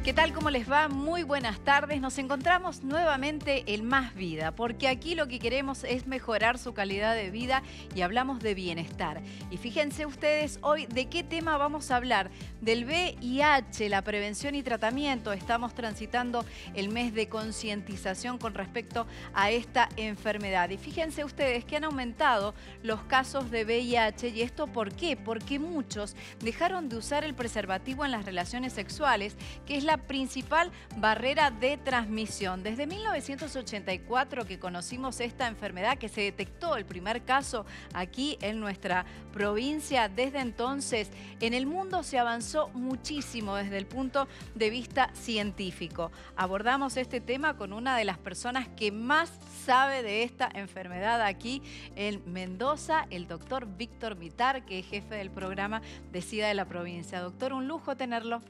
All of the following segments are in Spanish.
¿Qué tal? ¿Cómo les va? Muy buenas tardes. Nos encontramos nuevamente en Más Vida, porque aquí lo que queremos es mejorar su calidad de vida y hablamos de bienestar. Y fíjense ustedes hoy de qué tema vamos a hablar. Del VIH, la prevención y tratamiento. Estamos transitando el mes de concientización con respecto a esta enfermedad. Y fíjense ustedes que han aumentado los casos de VIH. ¿Y esto por qué? Porque muchos dejaron de usar el preservativo en las relaciones sexuales, que es la principal barrera de transmisión. Desde 1984 que conocimos esta enfermedad, que se detectó el primer caso aquí en nuestra provincia, desde entonces en el mundo se avanzó muchísimo desde el punto de vista científico. Abordamos este tema con una de las personas que más sabe de esta enfermedad aquí en Mendoza, el doctor Víctor Mitar, que es jefe del programa de SIDA de la provincia. Doctor, un lujo tenerlo.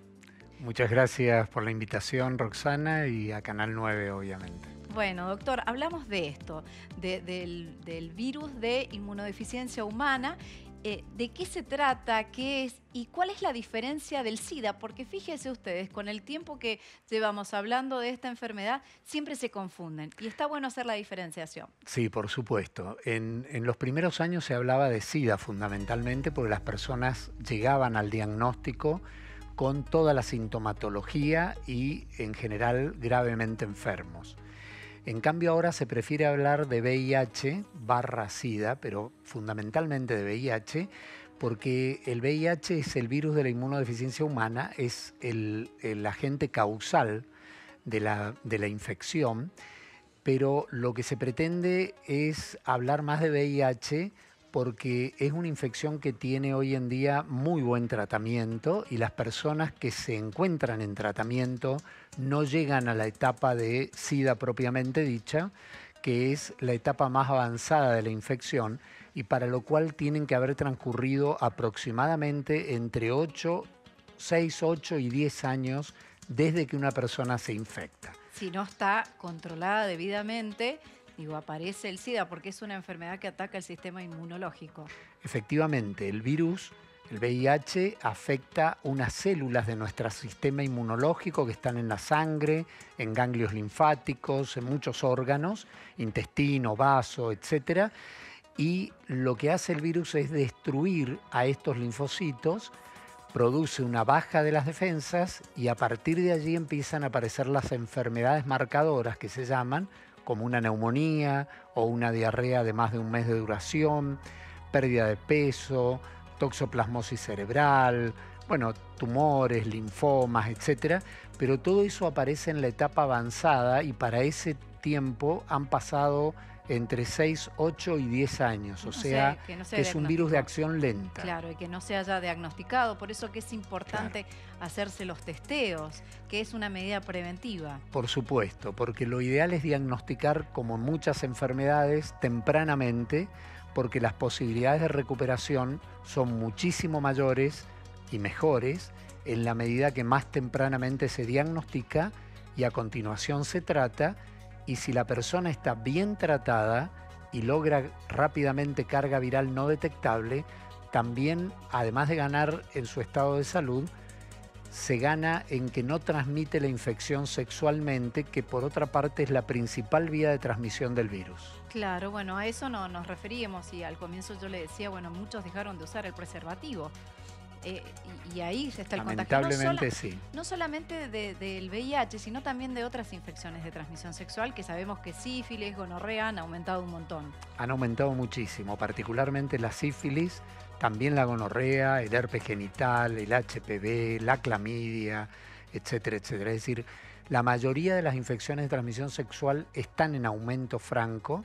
Muchas gracias por la invitación, Roxana, y a Canal 9, obviamente. Bueno, doctor, hablamos de esto, del virus de inmunodeficiencia humana. ¿De qué se trata? ¿Qué es? ¿Y cuál es la diferencia del SIDA? Porque fíjense ustedes, con el tiempo que llevamos hablando de esta enfermedad, siempre se confunden. Y está bueno hacer la diferenciación. Sí, por supuesto. En los primeros años se hablaba de SIDA fundamentalmente porque las personas llegaban al diagnóstico con toda la sintomatología y en general gravemente enfermos. En cambio ahora se prefiere hablar de VIH/SIDA, pero fundamentalmente de VIH, porque el VIH es el virus de la inmunodeficiencia humana, es el agente causal de la infección, pero lo que se pretende es hablar más de VIH porque es una infección que tiene hoy en día muy buen tratamiento y las personas que se encuentran en tratamiento no llegan a la etapa de SIDA propiamente dicha, que es la etapa más avanzada de la infección y para lo cual tienen que haber transcurrido aproximadamente entre 6, 8 y 10 años desde que una persona se infecta. Si no está controlada debidamente, aparece el SIDA porque es una enfermedad que ataca el sistema inmunológico. Efectivamente, el virus, el VIH, afecta unas células de nuestro sistema inmunológico que están en la sangre, en ganglios linfáticos, en muchos órganos, intestino, vaso, etc. Y lo que hace el virus es destruir a estos linfocitos, produce una baja de las defensas y a partir de allí empiezan a aparecer las enfermedades marcadoras que se llaman, como una neumonía o una diarrea de más de un mes de duración, pérdida de peso, toxoplasmosis cerebral, bueno, tumores, linfomas, etc. Pero todo eso aparece en la etapa avanzada y para ese tiempo han pasado entre 6, 8 y 10 años, o sea, que es un virus de acción lenta. Claro, y que no se haya diagnosticado, por eso que es importante hacerse los testeos, que es una medida preventiva. Por supuesto, porque lo ideal es diagnosticar, como muchas enfermedades, tempranamente, porque las posibilidades de recuperación son muchísimo mayores y mejores en la medida que más tempranamente se diagnostica y a continuación se trata. Y si la persona está bien tratada y logra rápidamente carga viral no detectable, también, además de ganar en su estado de salud, se gana en que no transmite la infección sexualmente, que por otra parte es la principal vía de transmisión del virus. Claro, bueno, a eso no nos referíamos y al comienzo yo le decía, bueno, muchos dejaron de usar el preservativo. Y ahí está el contagio. Lamentablemente sí. No solamente del VIH, sino también de otras infecciones de transmisión sexual que sabemos que sífilis, gonorrea han aumentado un montón. Han aumentado muchísimo, particularmente la sífilis, también la gonorrea, el herpes genital, el HPV, la clamidia, etcétera, etcétera. Es decir, la mayoría de las infecciones de transmisión sexual están en aumento franco.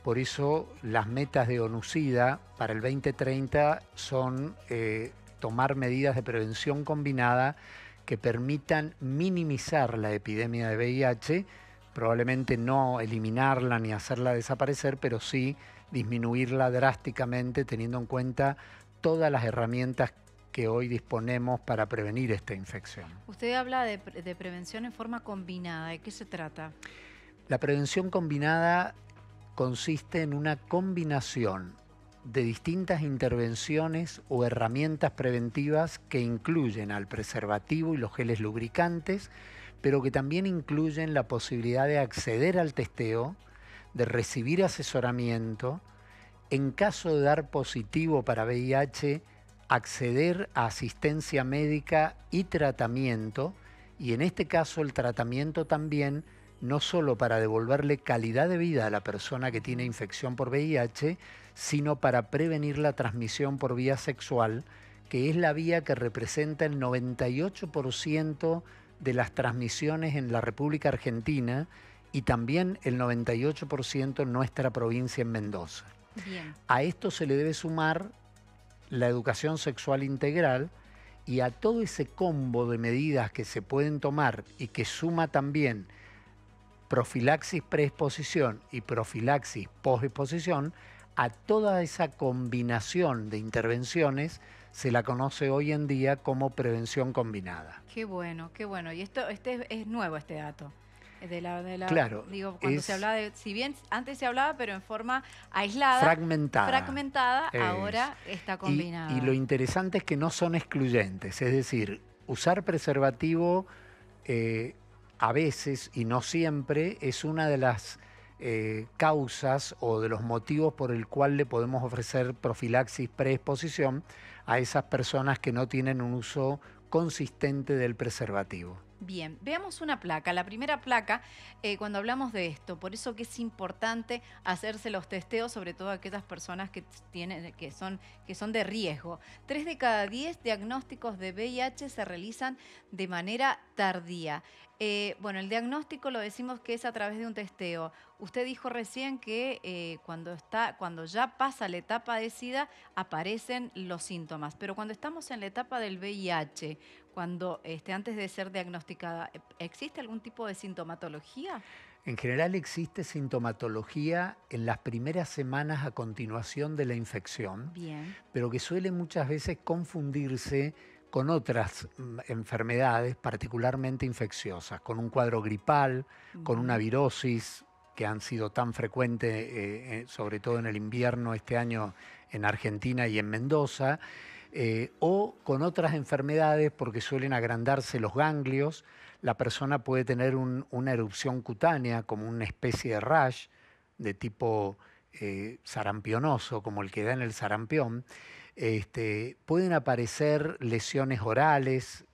Por eso las metas de ONU-SIDA para el 2030 son tomar medidas de prevención combinada que permitan minimizar la epidemia de VIH, probablemente no eliminarla ni hacerla desaparecer, pero sí disminuirla drásticamente teniendo en cuenta todas las herramientas que hoy disponemos para prevenir esta infección. Usted habla de prevención en forma combinada. ¿De qué se trata? La prevención combinada consiste en una combinación de distintas intervenciones o herramientas preventivas que incluyen al preservativo y los geles lubricantes, pero que también incluyen la posibilidad de acceder al testeo, de recibir asesoramiento, en caso de dar positivo para VIH, acceder a asistencia médica y tratamiento, y en este caso el tratamiento también no solo para devolverle calidad de vida a la persona que tiene infección por VIH, sino para prevenir la transmisión por vía sexual, que es la vía que representa el 98% de las transmisiones en la República Argentina y también el 98% en nuestra provincia en Mendoza. Bien. A esto se le debe sumar la educación sexual integral y a todo ese combo de medidas que se pueden tomar y que suma también profilaxis preexposición y profilaxis posexposición, a toda esa combinación de intervenciones se la conoce hoy en día como prevención combinada. Qué bueno, qué bueno. Y esto, es nuevo este dato. Claro, digo, cuando se hablaba de, si bien antes se hablaba, pero en forma aislada, fragmentada, ahora está combinada. Y lo interesante es que no son excluyentes, es decir, usar preservativo a veces y no siempre es una de las causas o de los motivos por el cual le podemos ofrecer profilaxis preexposición a esas personas que no tienen un uso consistente del preservativo. Bien, veamos una placa. La primera placa, cuando hablamos de esto, por eso que es importante hacerse los testeos, sobre todo aquellas personas que son de riesgo. 3 de cada 10 diagnósticos de VIH se realizan de manera tardía. Bueno, el diagnóstico lo decimos que es a través de un testeo. Usted dijo recién que cuando ya pasa la etapa de SIDA aparecen los síntomas, pero cuando estamos en la etapa del VIH, antes de ser diagnosticada, ¿existe algún tipo de sintomatología? En general existe sintomatología en las primeras semanas a continuación de la infección, bien, pero que suele muchas veces confundirse con otras enfermedades particularmente infecciosas, con un cuadro gripal, con una virosis que han sido tan frecuentes, sobre todo en el invierno este año en Argentina y en Mendoza, o con otras enfermedades porque suelen agrandarse los ganglios. La persona puede tener una erupción cutánea como una especie de rash de tipo sarampionoso, como el que da en el sarampión. Pueden aparecer lesiones orales,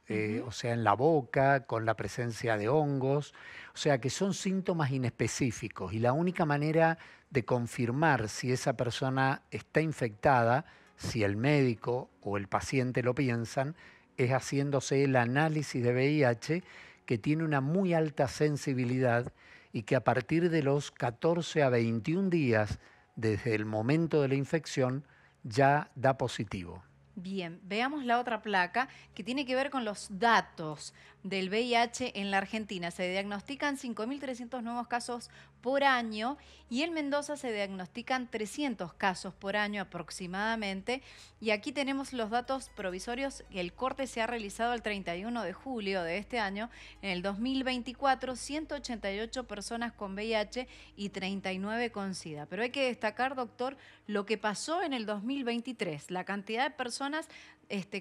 o sea, en la boca, con la presencia de hongos, o sea, que son síntomas inespecíficos y la única manera de confirmar si esa persona está infectada, si el médico o el paciente lo piensan, es haciéndose el análisis de VIH, que tiene una muy alta sensibilidad y que a partir de los 14 a 21 días desde el momento de la infección ya da positivo. Bien, veamos la otra placa que tiene que ver con los datos del VIH en la Argentina. Se diagnostican 5.300 nuevos casos por año y en Mendoza se diagnostican 300 casos por año aproximadamente. Y aquí tenemos los datos provisorios. El corte se ha realizado el 31 de julio de este año. En el 2024, 188 personas con VIH y 39 con SIDA. Pero hay que destacar, doctor, lo que pasó en el 2023, la cantidad de personas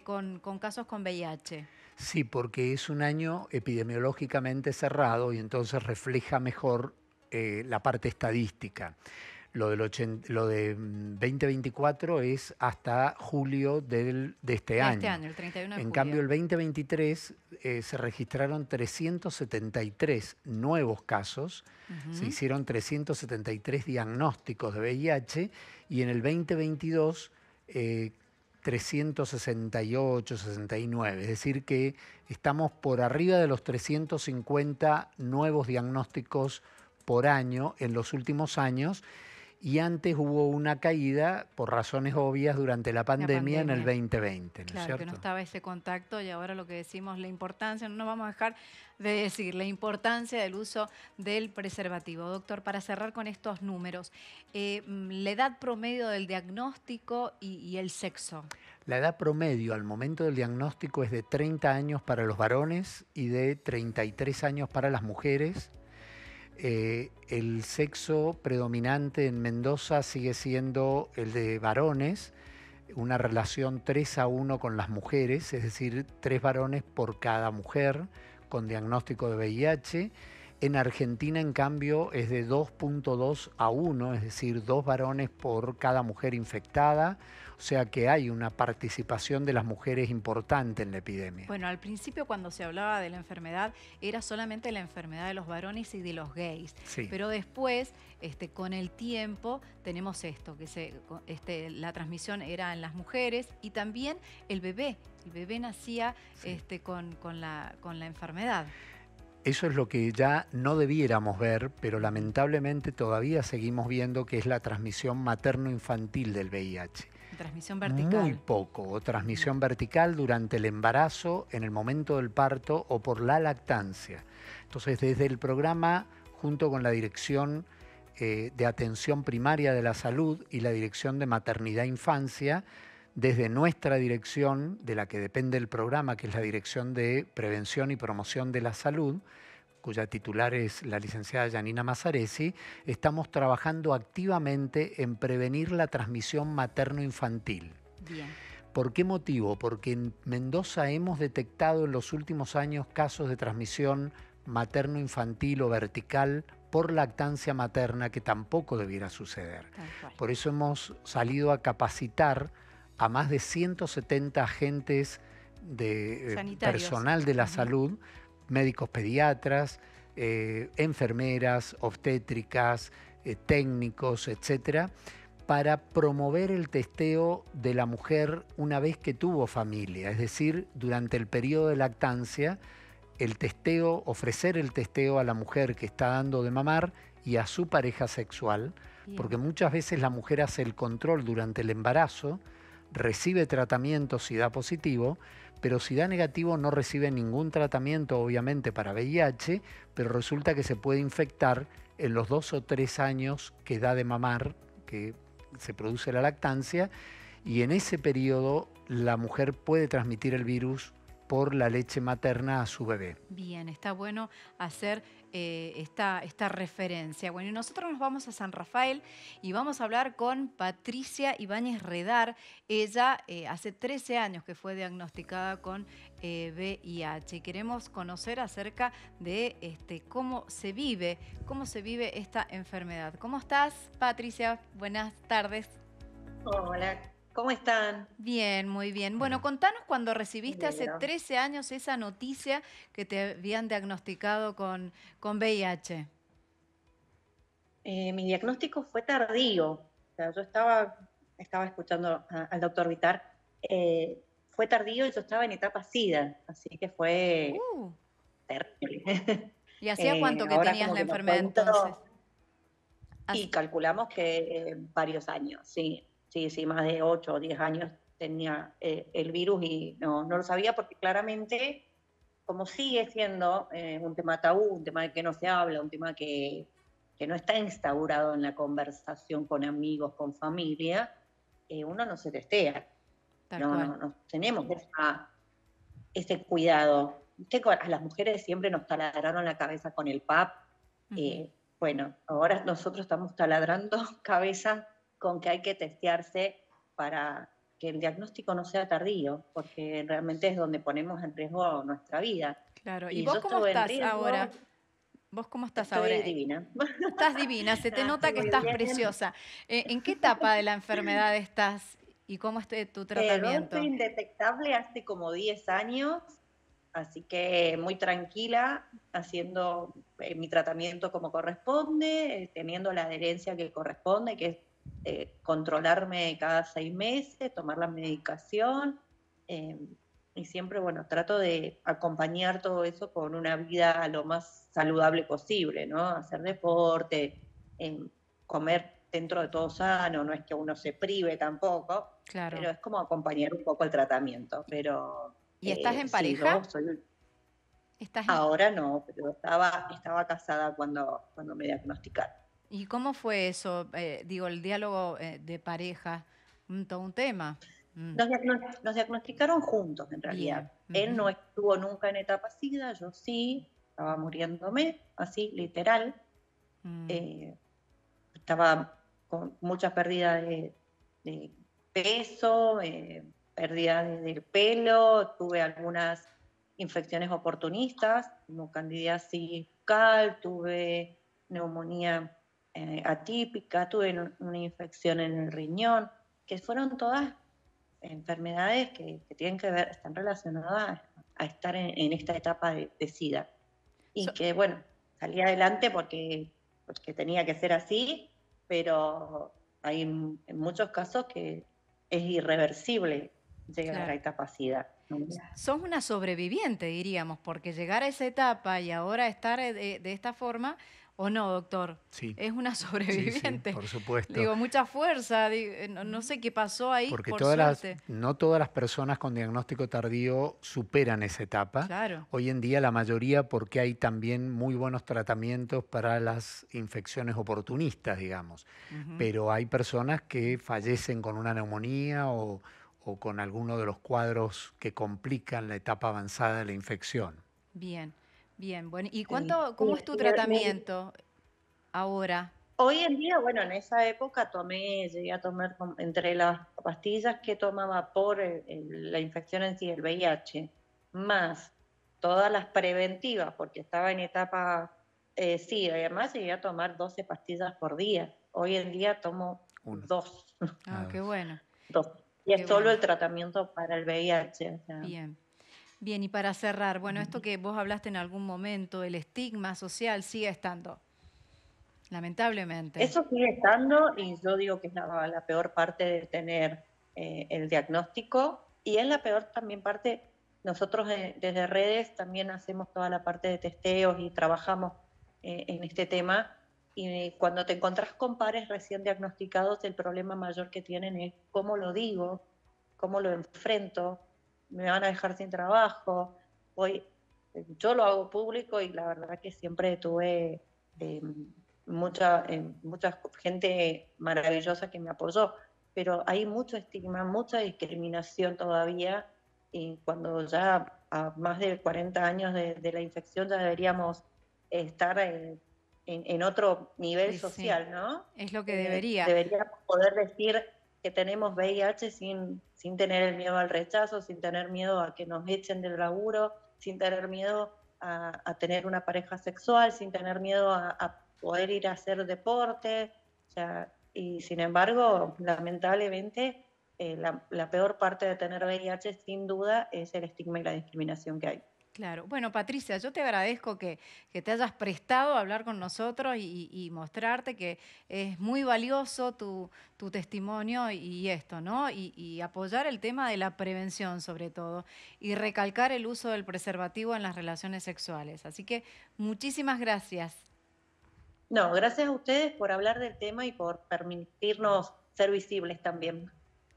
con casos con VIH. Sí, porque es un año epidemiológicamente cerrado y entonces refleja mejor la parte estadística. Lo de 2024 es hasta julio de este año. Este año, el 31 de julio. En cambio, el 2023 se registraron 373 nuevos casos, se hicieron 373 diagnósticos de VIH y en el 2022 368, 69, es decir que estamos por arriba de los 350 nuevos diagnósticos por año en los últimos años y antes hubo una caída por razones obvias durante la pandemia en el 2020, ¿no es claro, cierto? Que no estaba ese contacto y ahora lo que decimos, la importancia, no nos vamos a dejar de decir, la importancia del uso del preservativo. Doctor, para cerrar con estos números, la edad promedio del diagnóstico y el sexo. La edad promedio al momento del diagnóstico es de 30 años para los varones y de 33 años para las mujeres. el sexo predominante en Mendoza sigue siendo el de varones, una relación 3-1 con las mujeres, es decir, 3 varones por cada mujer con diagnóstico de VIH. En Argentina, en cambio, es de 2.2-1, es decir, 2 varones por cada mujer infectada. O sea que hay una participación de las mujeres importante en la epidemia. Bueno, al principio cuando se hablaba de la enfermedad era solamente la enfermedad de los varones y de los gays. Sí. Pero después, con el tiempo, tenemos esto, que la transmisión era en las mujeres y también el bebé. El bebé nacía con la enfermedad. Eso es lo que ya no debiéramos ver, pero lamentablemente todavía seguimos viendo que es la transmisión materno-infantil del VIH. Transmisión vertical. Muy poco, o transmisión vertical durante el embarazo, en el momento del parto o por la lactancia. Entonces, desde el programa, junto con la Dirección de Atención Primaria de la Salud y la Dirección de Maternidad e Infancia, desde nuestra dirección, de la que depende el programa, que es la Dirección de Prevención y Promoción de la Salud, cuya titular es la licenciada Yanina Mazzaresi, estamos trabajando activamente en prevenir la transmisión materno-infantil. Bien. ¿Por qué motivo? Porque en Mendoza hemos detectado en los últimos años casos de transmisión materno-infantil o vertical por lactancia materna que tampoco debiera suceder. Por eso hemos salido a capacitar a más de 170 agentes de personal de la salud, médicos pediatras, enfermeras, obstétricas, técnicos, etcétera, para promover el testeo de la mujer una vez que tuvo familia, es decir, durante el periodo de lactancia, el testeo, ofrecer el testeo a la mujer que está dando de mamar y a su pareja sexual, porque muchas veces la mujer hace el control durante el embarazo, recibe tratamiento si da positivo, pero si da negativo no recibe ningún tratamiento, obviamente, para VIH, pero resulta que se puede infectar en los 2 o 3 años que da de mamar, que se produce la lactancia, y en ese periodo la mujer puede transmitir el virus por la leche materna a su bebé. Bien, está bueno hacer esta referencia. Bueno, y nosotros nos vamos a San Rafael y vamos a hablar con Patricia Ibáñez Redar. Ella hace 13 años que fue diagnosticada con VIH y queremos conocer acerca de cómo se vive esta enfermedad. ¿Cómo estás, Patricia? Buenas tardes. Hola. ¿Cómo están? Bien, muy bien. Bueno, contanos cuando recibiste hace 13 años esa noticia que te habían diagnosticado con VIH. Mi diagnóstico fue tardío. O sea, yo estaba escuchando al doctor Vitar. Fue tardío y yo estaba en etapa SIDA, así que fue terrible. ¿Y hacía cuánto que tenías la enfermedad entonces? Y calculamos que varios años, sí. Sí, más de 8 o 10 años tenía el virus y no lo sabía porque claramente, como sigue siendo un tema tabú, un tema de que no se habla, un tema que no está instaurado en la conversación con amigos, con familia, uno no se testea. No tenemos ese cuidado. A las mujeres siempre nos taladraron la cabeza con el PAP. Bueno, ahora nosotros estamos taladrando cabeza con que hay que testearse para que el diagnóstico no sea tardío, porque realmente es donde ponemos en riesgo nuestra vida. Claro, ¿y vos cómo estás ahora? ¿Vos cómo estás ahora? Estoy divina. Estás divina, se te nota que estás preciosa. ¿En qué etapa de la enfermedad estás y cómo es tu tratamiento? Estoy indetectable hace como 10 años, así que muy tranquila, haciendo mi tratamiento como corresponde, teniendo la adherencia que corresponde, que es controlarme cada 6 meses, tomar la medicación y siempre, bueno, trato de acompañar todo eso con una vida lo más saludable posible, ¿no? Hacer deporte, comer dentro de todo sano, no es que uno se prive tampoco, pero es como acompañar un poco el tratamiento. Pero, ¿y estás en pareja? Ahora no, pero estaba casada cuando me diagnosticaron. ¿Y cómo fue eso? El diálogo de pareja, todo un tema. Nos diagnosticaron juntos, en realidad. Él no estuvo nunca en etapa SIDA, yo sí, estaba muriéndome, así, literal. Estaba con mucha pérdida de peso, pérdida del pelo, tuve algunas infecciones oportunistas, como candidiasis bucal, tuve neumonía atípica, tuve una infección en el riñón, que fueron todas enfermedades que tienen que ver, están relacionadas a estar en esta etapa de SIDA. Y que, bueno, salí adelante porque tenía que ser así, pero hay en muchos casos que es irreversible llegar a la etapa SIDA. Sos una sobreviviente, diríamos, porque llegar a esa etapa y ahora estar de esta forma, ¿o no, doctor? Sí. Es una sobreviviente. Sí, por supuesto. Digo, mucha fuerza, no sé qué pasó ahí, porque por suerte. no todas las personas con diagnóstico tardío superan esa etapa. Claro. Hoy en día la mayoría, porque hay también muy buenos tratamientos para las infecciones oportunistas, digamos. Pero hay personas que fallecen con una neumonía o con alguno de los cuadros que complican la etapa avanzada de la infección. Bien, bien. Bueno, ¿y cómo es tu tratamiento ahora? Hoy en día, bueno, en esa época llegué a tomar entre las pastillas que tomaba por la infección en sí, el VIH, más todas las preventivas, porque estaba en etapa SIDA, y además llegué a tomar 12 pastillas por día. Hoy en día tomo 2. Ah, qué bueno. 2. Y es solo el tratamiento para el VIH. O sea. Bien. Bien, y para cerrar, bueno, esto que vos hablaste en algún momento, el estigma social sigue estando, lamentablemente. Eso sigue estando y yo digo que es la peor parte de tener el diagnóstico, y es la peor también parte. Nosotros desde redes también hacemos toda la parte de testeos y trabajamos en este tema, y cuando te encontrás con pares recién diagnosticados, el problema mayor que tienen es cómo lo digo, cómo lo enfrento, me van a dejar sin trabajo. Yo lo hago público y la verdad que siempre tuve mucha gente maravillosa que me apoyó, pero hay mucho estigma, mucha discriminación todavía, y cuando ya a más de 40 años de la infección ya deberíamos estar en otro nivel social, sí. ¿no? Es lo que debería. Deberíamos poder decir que tenemos VIH sin tener el miedo al rechazo, sin tener miedo a que nos echen del laburo, sin tener miedo a tener una pareja sexual, sin tener miedo a poder ir a hacer deporte. O sea, y sin embargo, lamentablemente, la peor parte de tener VIH sin duda es el estigma y la discriminación que hay. Claro. Bueno, Patricia, yo te agradezco que te hayas prestado a hablar con nosotros y mostrarte que es muy valioso tu testimonio y esto, ¿no? Y apoyar el tema de la prevención sobre todo y recalcar el uso del preservativo en las relaciones sexuales. Así que muchísimas gracias. No, gracias a ustedes por hablar del tema y por permitirnos ser visibles también.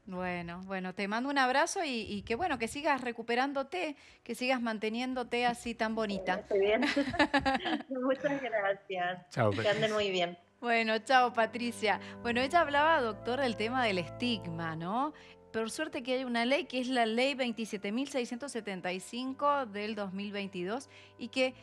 Bueno, te mando un abrazo y que bueno, que sigas recuperándote, que sigas manteniéndote así tan bonita. Estoy bien. Muchas gracias. Chao, que anden muy bien. Bueno, chao Patricia. Bueno, ella hablaba, doctor, del tema del estigma, ¿no? Por suerte que hay una ley que es la ley 27.675 del 2022 y que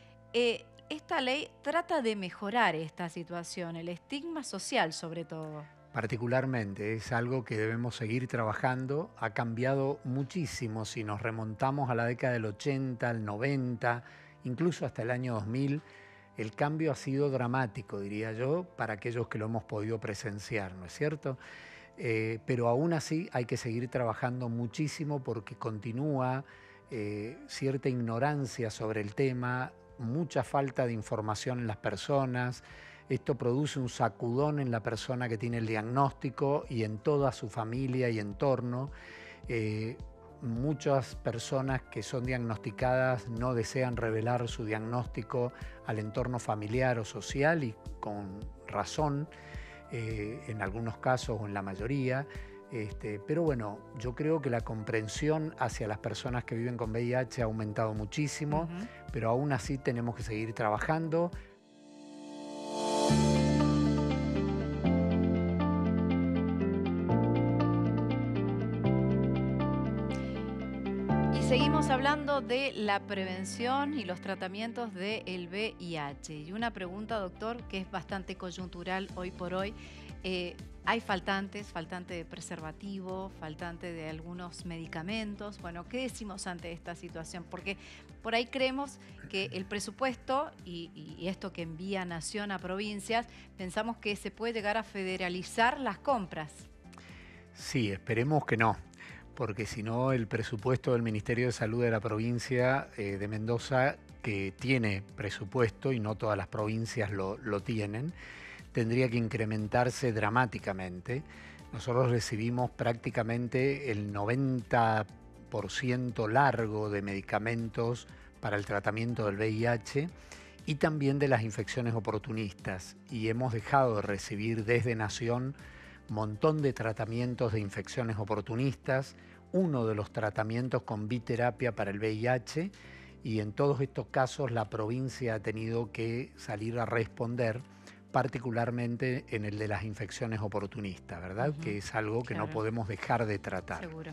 esta ley trata de mejorar esta situación, el estigma social sobre todo. Particularmente, es algo que debemos seguir trabajando. Ha cambiado muchísimo si nos remontamos a la década del 80, el 90, incluso hasta el año 2000. El cambio ha sido dramático, diría yo, para aquellos que lo hemos podido presenciar, ¿no es cierto? Pero aún así hay que seguir trabajando muchísimo porque continúa cierta ignorancia sobre el tema, mucha falta de información en las personas. Esto produce un sacudón en la persona que tiene el diagnóstico y en toda su familia y entorno. Muchas personas que son diagnosticadas no desean revelar su diagnóstico al entorno familiar o social, y con razón, en algunos casos o en la mayoría. Pero bueno, yo creo que la comprensión hacia las personas que viven con VIH ha aumentado muchísimo, pero aún así tenemos que seguir trabajando. seguimos hablando de la prevención y los tratamientos del VIH. Y una pregunta, doctor, que es bastante coyuntural hoy por hoy. Hay faltante de preservativo, faltante de algunos medicamentos. Bueno, ¿qué decimos ante esta situación? Porque por ahí creemos que el presupuesto y esto que envía Nación a provincias, pensamos que se puede llegar a federalizar las compras. Sí, esperemos que no, porque si no el presupuesto del Ministerio de Salud de la provincia de Mendoza, que tiene presupuesto y no todas las provincias lo tienen, tendría que incrementarse dramáticamente. Nosotros recibimos prácticamente el 90% largo de medicamentos para el tratamiento del VIH y también de las infecciones oportunistas. Y hemos dejado de recibir desde Nación un montón de tratamientos de infecciones oportunistas, uno de los tratamientos con biterapia para el VIH, y en todos estos casos la provincia ha tenido que salir a responder, particularmente en el de las infecciones oportunistas, ¿verdad? Que es algo que no podemos dejar de tratar. Seguro.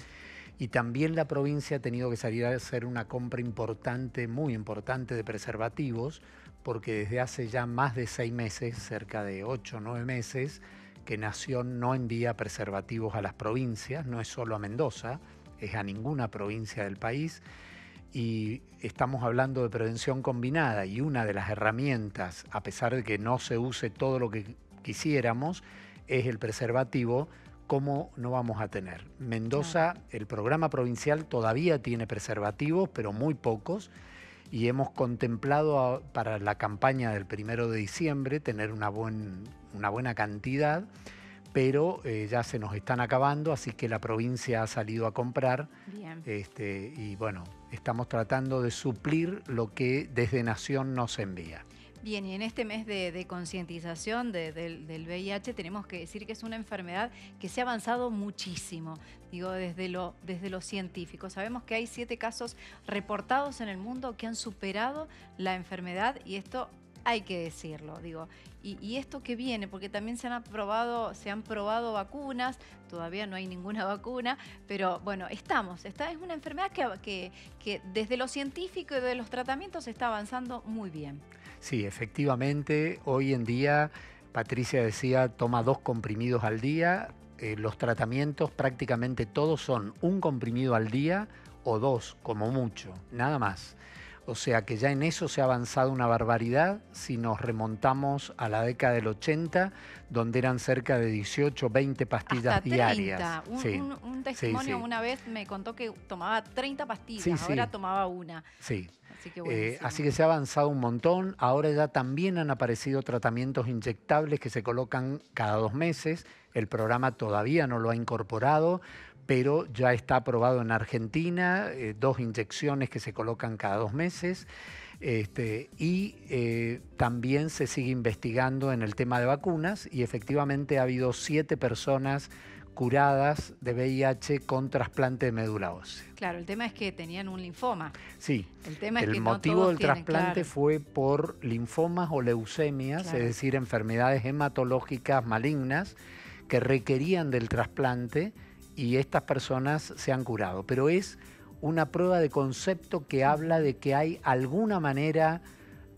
Y también la provincia ha tenido que salir a hacer una compra importante, muy importante, de preservativos, porque desde hace ya más de 6 meses, cerca de 8 o 9 meses, que Nación no envía preservativos a las provincias, no es solo a Mendoza, es a ninguna provincia del país. Y estamos hablando de prevención combinada, y una de las herramientas, a pesar de que no se use todo lo que quisiéramos, es el preservativo. ¿Cómo no vamos a tener? Mendoza, el programa provincial todavía tiene preservativos, pero muy pocos, y hemos contemplado para la campaña del 1 de diciembre tener una buena cantidad, pero ya se nos están acabando, así que la provincia ha salido a comprar. Bien. Y bueno, estamos tratando de suplir lo que desde Nación nos envía. Bien, y en este mes de concientización del VIH tenemos que decir que es una enfermedad que se ha avanzado muchísimo, digo, desde lo científico. Sabemos que hay 7 casos reportados en el mundo que han superado la enfermedad, y esto hay que decirlo, digo. Y esto que viene, porque también se han probado vacunas, todavía no hay ninguna vacuna, pero bueno, esta es una enfermedad que desde lo científico y de los tratamientos está avanzando muy bien. Sí, efectivamente, hoy en día, Patricia decía, toma 2 comprimidos al día. Los tratamientos prácticamente todos son 1 comprimido al día o 2, como mucho, nada más. O sea que ya en eso se ha avanzado una barbaridad. Si nos remontamos a la década del 80, donde eran cerca de 18, 20 pastillas hasta 30. diarias. Un testimonio una vez me contó que tomaba 30 pastillas, ahora tomaba 1. Sí. Así que, así que se ha avanzado un montón. Ahora ya también han aparecido tratamientos inyectables que se colocan cada 2 meses. El programa todavía no lo ha incorporado, pero ya está aprobado en Argentina, 2 inyecciones que se colocan cada 2 meses. También se sigue investigando en el tema de vacunas, y efectivamente ha habido 7 personas curadas de VIH con trasplante de médula ósea. Claro, el tema es que tenían un linfoma. Sí, el motivo del trasplante fue por linfomas o leucemias, es decir, enfermedades hematológicas malignas que requerían del trasplante, y estas personas se han curado. Pero es una prueba de concepto que habla de que hay alguna manera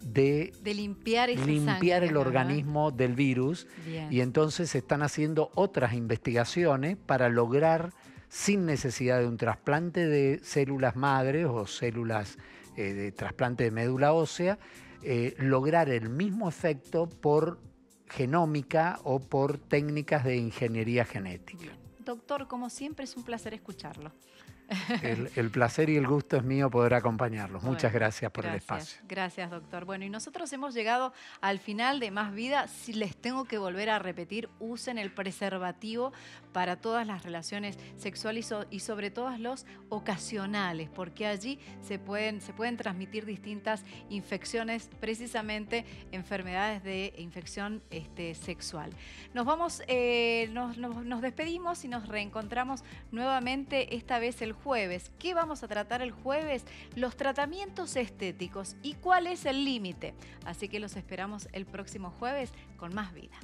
de limpiar el organismo del virus. Bien. Y entonces se están haciendo otras investigaciones para lograr, sin necesidad de un trasplante de células madres o células de trasplante de médula ósea, lograr el mismo efecto por genómica o por técnicas de ingeniería genética. Bien. Doctor, como siempre es un placer escucharlo. El placer y el gusto es mío poder acompañarlos. Muchas gracias por el espacio. Gracias, doctor. Bueno, y nosotros hemos llegado al final de Más Vida. Si les tengo que volver a repetir, usen el preservativo para todas las relaciones sexuales y sobre todo los ocasionales, porque allí se pueden transmitir distintas infecciones, precisamente enfermedades de infección sexual. Nos despedimos y nos reencontramos nuevamente, esta vez el jueves. ¿Qué vamos a tratar el jueves? Los tratamientos estéticos y cuál es el límite. Así que los esperamos el próximo jueves con Más Vida.